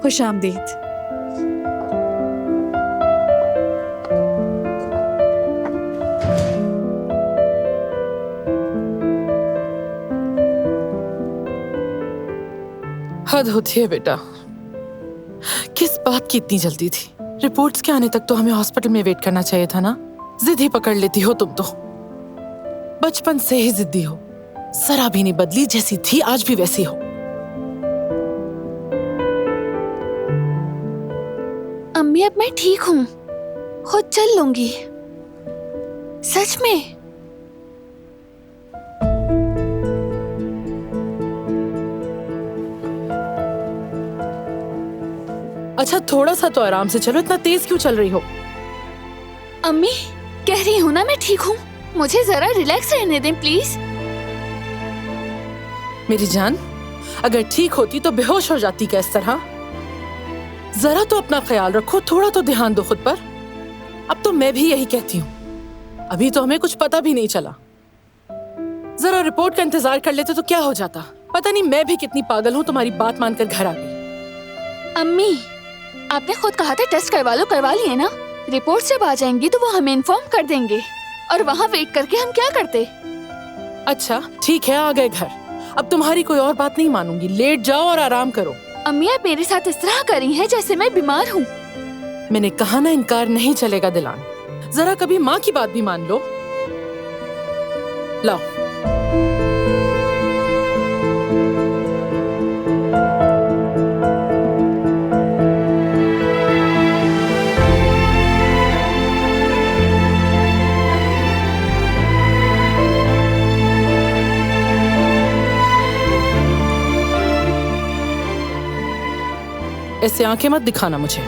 खुश आमदीद। हद होती है बेटा, किस बात की इतनी जल्दी थी? रिपोर्ट्स के आने तक तो हमें हॉस्पिटल में वेट करना चाहिए था ना। जिद ही पकड़ लेती हो तुम तो, बचपन से ही जिद्दी हो। जरा भी नहीं बदली, जैसी थी आज भी वैसी हो। अम्मी अब मैं ठीक हूँ, खुद चल लूंगी, सच में। अच्छा थोड़ा सा तो आराम से चलो, इतना तेज क्यों चल रही हो? अम्मी कह रही हूँ ना मैं ठीक हूँ, मुझे जरा रिलैक्स रहने दें प्लीज। मेरी जान, अगर ठीक होती तो बेहोश हो जाती क्या इस तरह? जरा तो अपना ख्याल रखो, थोड़ा तो ध्यान दो खुद पर। अब तो मैं भी यही कहती हूँ, अभी तो हमें कुछ पता भी नहीं चला। जरा रिपोर्ट का इंतजार कर लेते तो क्या हो जाता। पता नहीं मैं भी कितनी पागल हूँ, तुम्हारी बात मानकर घर आ गई। अम्मी आपने खुद कहा था टेस्ट करवा लो, करवा लिए ना? रिपोर्ट जब आ जाएंगी तो वो हमें इन्फॉर्म कर देंगे, और वहाँ वेट करके हम क्या करते? अच्छा ठीक है, आ गए घर। अब तुम्हारी कोई और बात नहीं मानूंगी, लेट जाओ और आराम करो। अम्मी आप मेरे साथ इस तरह करी हैं जैसे मैं बीमार हूँ। मैंने कहा ना, इनकार नहीं चलेगा दिलान। जरा कभी माँ की बात भी मान लो। लाओ। ऐसे आंखें मत दिखाना मुझे।